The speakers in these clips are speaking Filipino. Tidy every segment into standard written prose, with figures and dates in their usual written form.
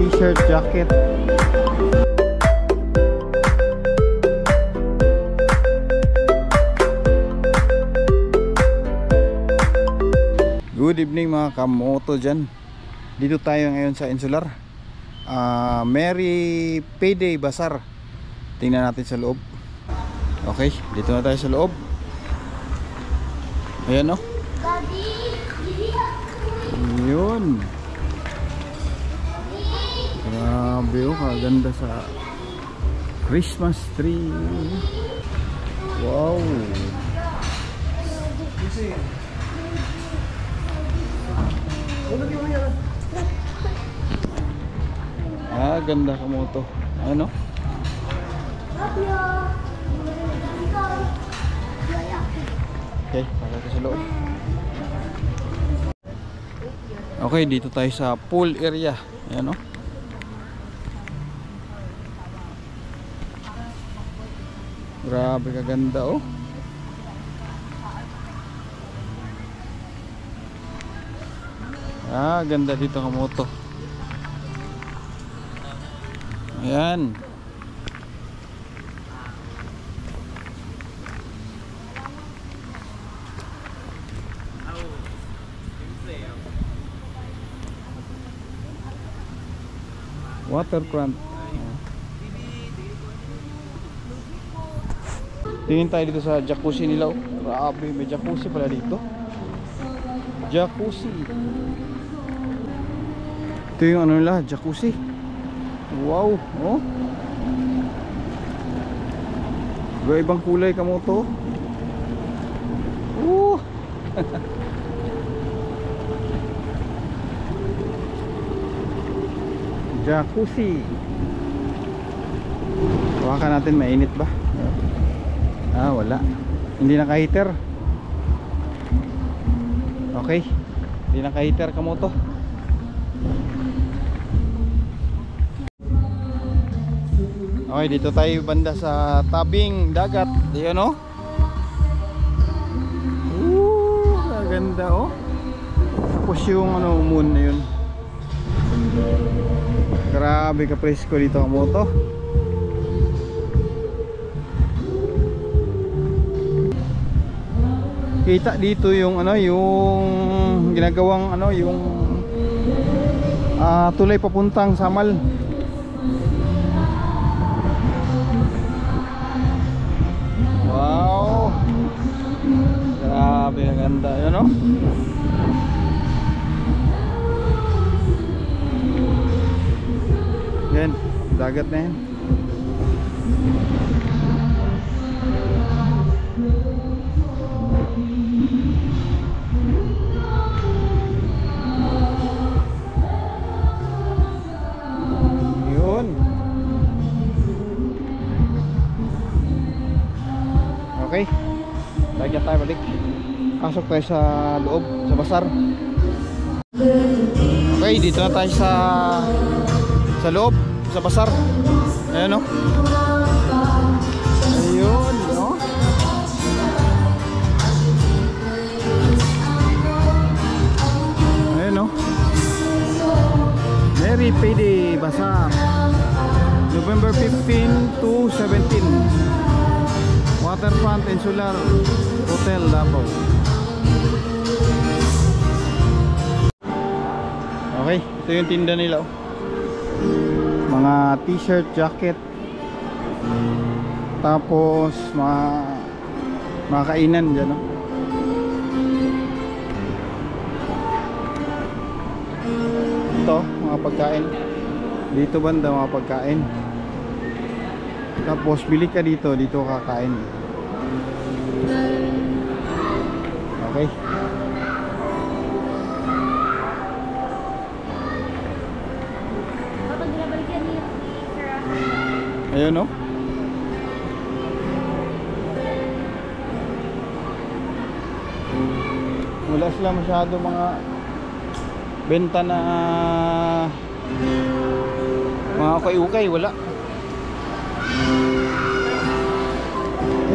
t-shirt, jacket. Good evening mga kamoto dyan. Dito tayo ngayon sa Insular. Merry Payday Bazaar. Tingnan natin sa loob. Okay, dito na tayo sa loob. Ayan o. Yun. Grabe o, kaganda sa Christmas tree. Wow. Ganda ka mo to. Ano? Okay, pasok sa loob. Okay, dito tayo sa pool area. Ayan o. Grabe kaganda o. Ganda dito ka mo to. Ayan. Waterfront. Tingin tayo dito sa jacuzzi nila. Grabe, may jacuzzi pala dito. Jacuzzi. Ito yung ano nila, jacuzzi. Wow, oh. Ibang kulay ka mo to. Jacuzzi. Hawakan natin, mainit ba? Wala. Hindi naka-heater. Okay. Hindi naka-heater ka mo to. Okay, dito tayo banda sa tabing dagat. Ayan o. Ganda o. Tapos yung ano, moon na yun. Grabe ka presko dito ang moto. Kita dito yung ano, yung ginagawang ano, yung tulay papuntang Samal. Wow. Grabe, ang ganda yun o. Yan, dagat na yan. Yun. Okay, lagyan tayo balik. Pasok tayo sa loob, sa basar. Okay, dito na tayo sa loob, sa basar. Ayan o. Ayun o. Ayan o. Merry Payday Bazaar, November 15 to 17. Waterfront Insular Hotel Davao. Okay, ito yung tinda nila oh. Mga t-shirt, jacket. Tapos mga kainan dyan oh. Ito, mga pagkain. Dito banda mga pagkain. Tapos bili ka dito, dito kakain. Okay. Ayun no. Wala sila masyado mga benta na mga ukay-ukay, wala.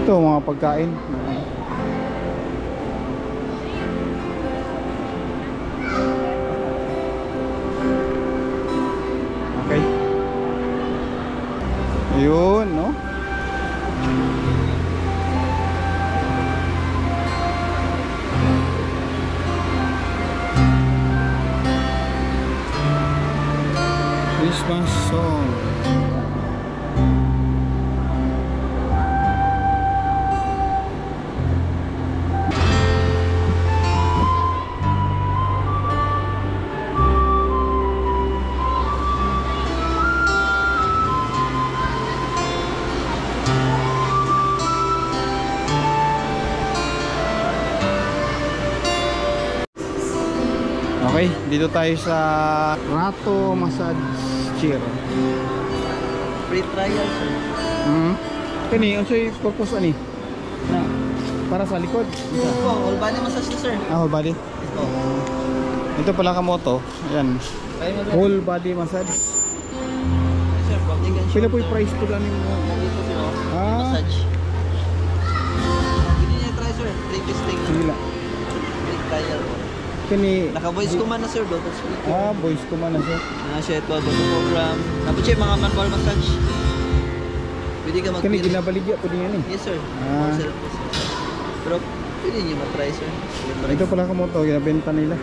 Ito mga pagkain. Yun, no? Christmas song. Okay, dito tayo sa Rato Massage Chair. Free trial, sir. Kani, ang sa'yo purpose ani? Na. Para sa likod? Ito po, all body massage na, sir. Ah, whole body? Ito. Ito pala kamoto. Ayan. Whole body massage. Sir, bonding and Pila po shoulder. yung price po lang yung... Dito, sir, oh. Ah. Massage. Pwede niya try, sir. 3-piece thing. Sige lang. Free trial po. Kani... Naka-voice ko man na, sir. Bluetooth speaker. Ah, voice ko man na siya. Siya ito, Bluetooth program. Tapos siya, mga manual massage. Pwede ka Kani mag-feel. ginabaligya po din yan eh. Yes, sir. Ah. Self po, sir. Pero, pwede niyo matry, sir. Ito pala kamoto, ginabenta nila.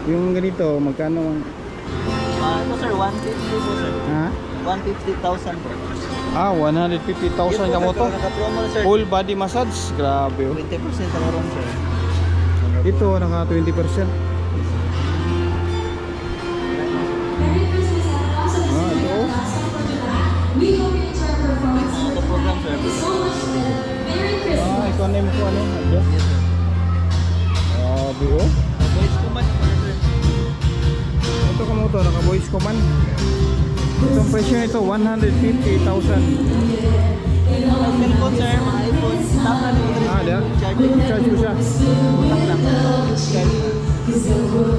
Yung ganito, magkano ang... Ito, sir. 150 po, sir. Ha? 150,000 po. Ah, 150,000 kamoto. Naka-promo na, sir. Full body massage. Grabe oh. 20% ang oron, sir. Ito, naka 20%. Ah, ito oh. Ito program, sir. Ah, ikaw na yung ko ano. Adyo. Yes, sir. Grabe oh. Voice command po, sir. Ito kamoto, naka voice command. Itong presyo nito, 150,000. Ang cellphone, sir, mga iPhone. Tap na dito. Ah, there. Charging. Charge ko siya. Utang lang. Charge.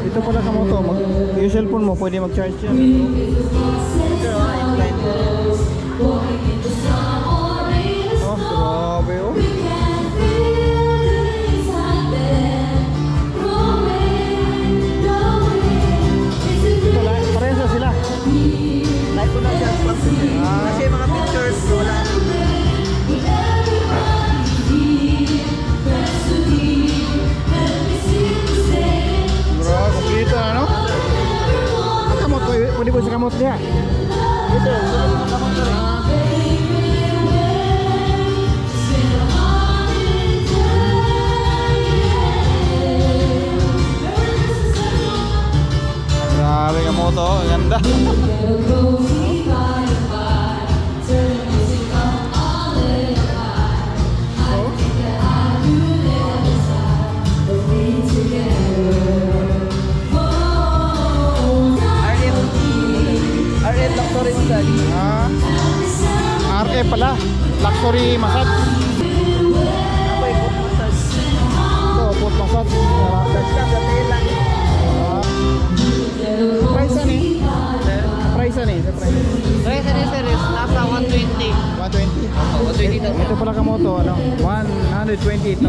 Ito pala kamoto, yung cellphone mo, pwede mag-charge yan. Sir, incline. Oh, grabe oh. Ito, parehas sila. Like ko na siya. Kasi mga pictures, wala. Bro, kompleto na no? Ang kamot ko, pwede ko sa kamot niya. Yes, sir. Wala mga kamot, sir. Grabe kamoto, ang ganda. RM Luxury Study. Ah, RE pala, luxury massage. Ako yung foot massage. Ito, foot massage. Massage lang, gatay lang. Ah. Price ano eh? Price ano eh? Sa price. Price ni sir is nasa 120. 120? Ito pala kamoto, ano? 120,000.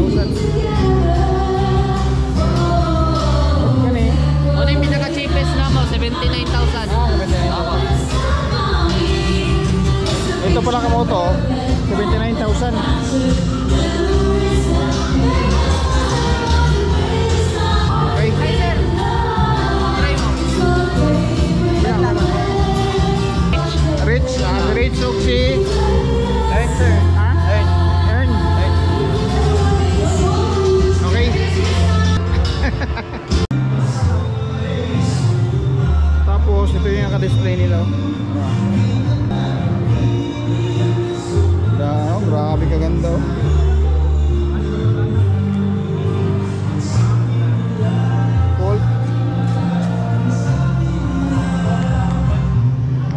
Yan eh. Ano yung pinaka-cheapest na mo? 79,000. Ah, 79,000. Ito pala kamoto, 79,000. Okay. Hi sir. Try mo. Rich, Rich Oxy. Earn sir. Ha? Earn. Okay. Tapos ito yung naka-display nila. Grabe kaganda oh. Cool.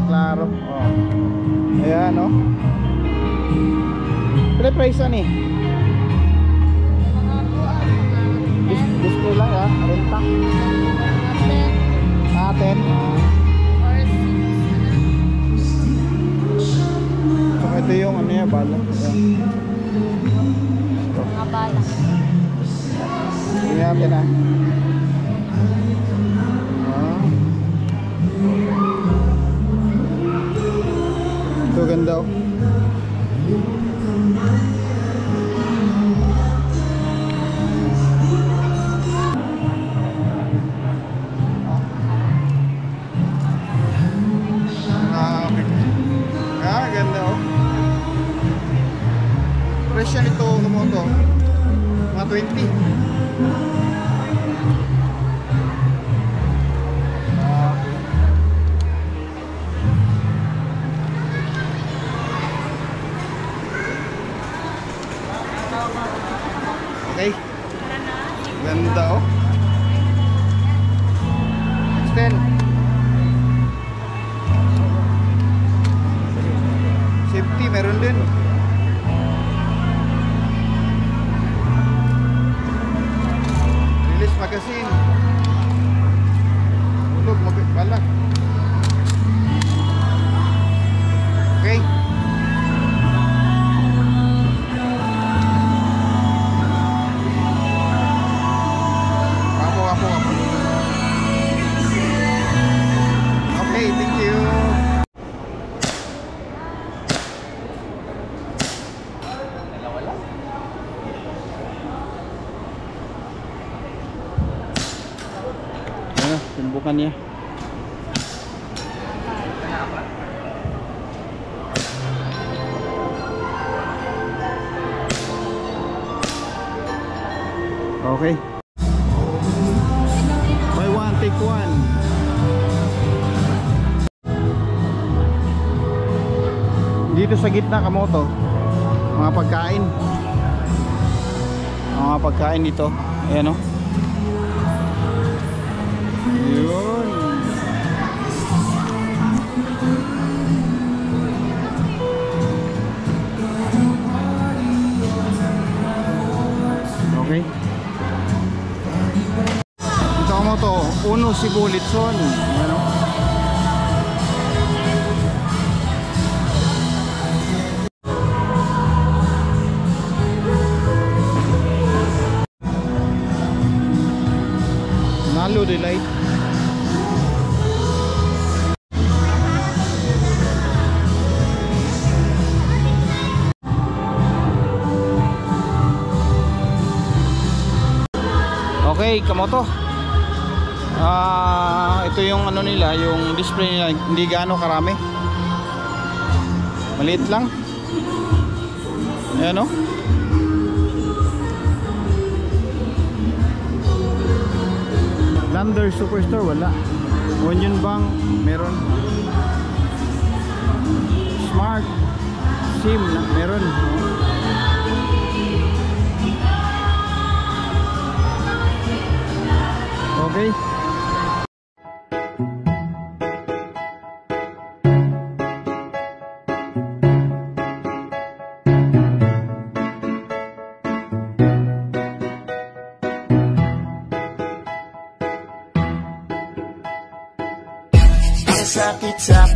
Klaro. Oh. Ayan oh. Pila price ani? Display lang ah, renta. 10. Saka ito yung ano yan, bala. Mga bala. Tingnan natin ah. Ito ganda oh. Ganda oh. Presyo nito kumoto mga 20. Okay. Ganda oh. Extend. Safety meron din. Release magazine. Ulog bala. Okay. Okay, thank you. Ano, tumbukan niya. Okay. Buy one, take one. Dito sa gitna kamoto, mga pagkain. Mga pagkain dito. Ayan o. Yun. Okay. Dito kamoto, Uno Cebu Litson. Ayan o. Nalo Delight. Okay, kamoto. Ito yung ano nila, yung display nila, hindi gaano karami. Maliit lang. Ayan o. Lander Superstore wala. Union Bank meron. Smart SIM meron. Okay. Sakit sa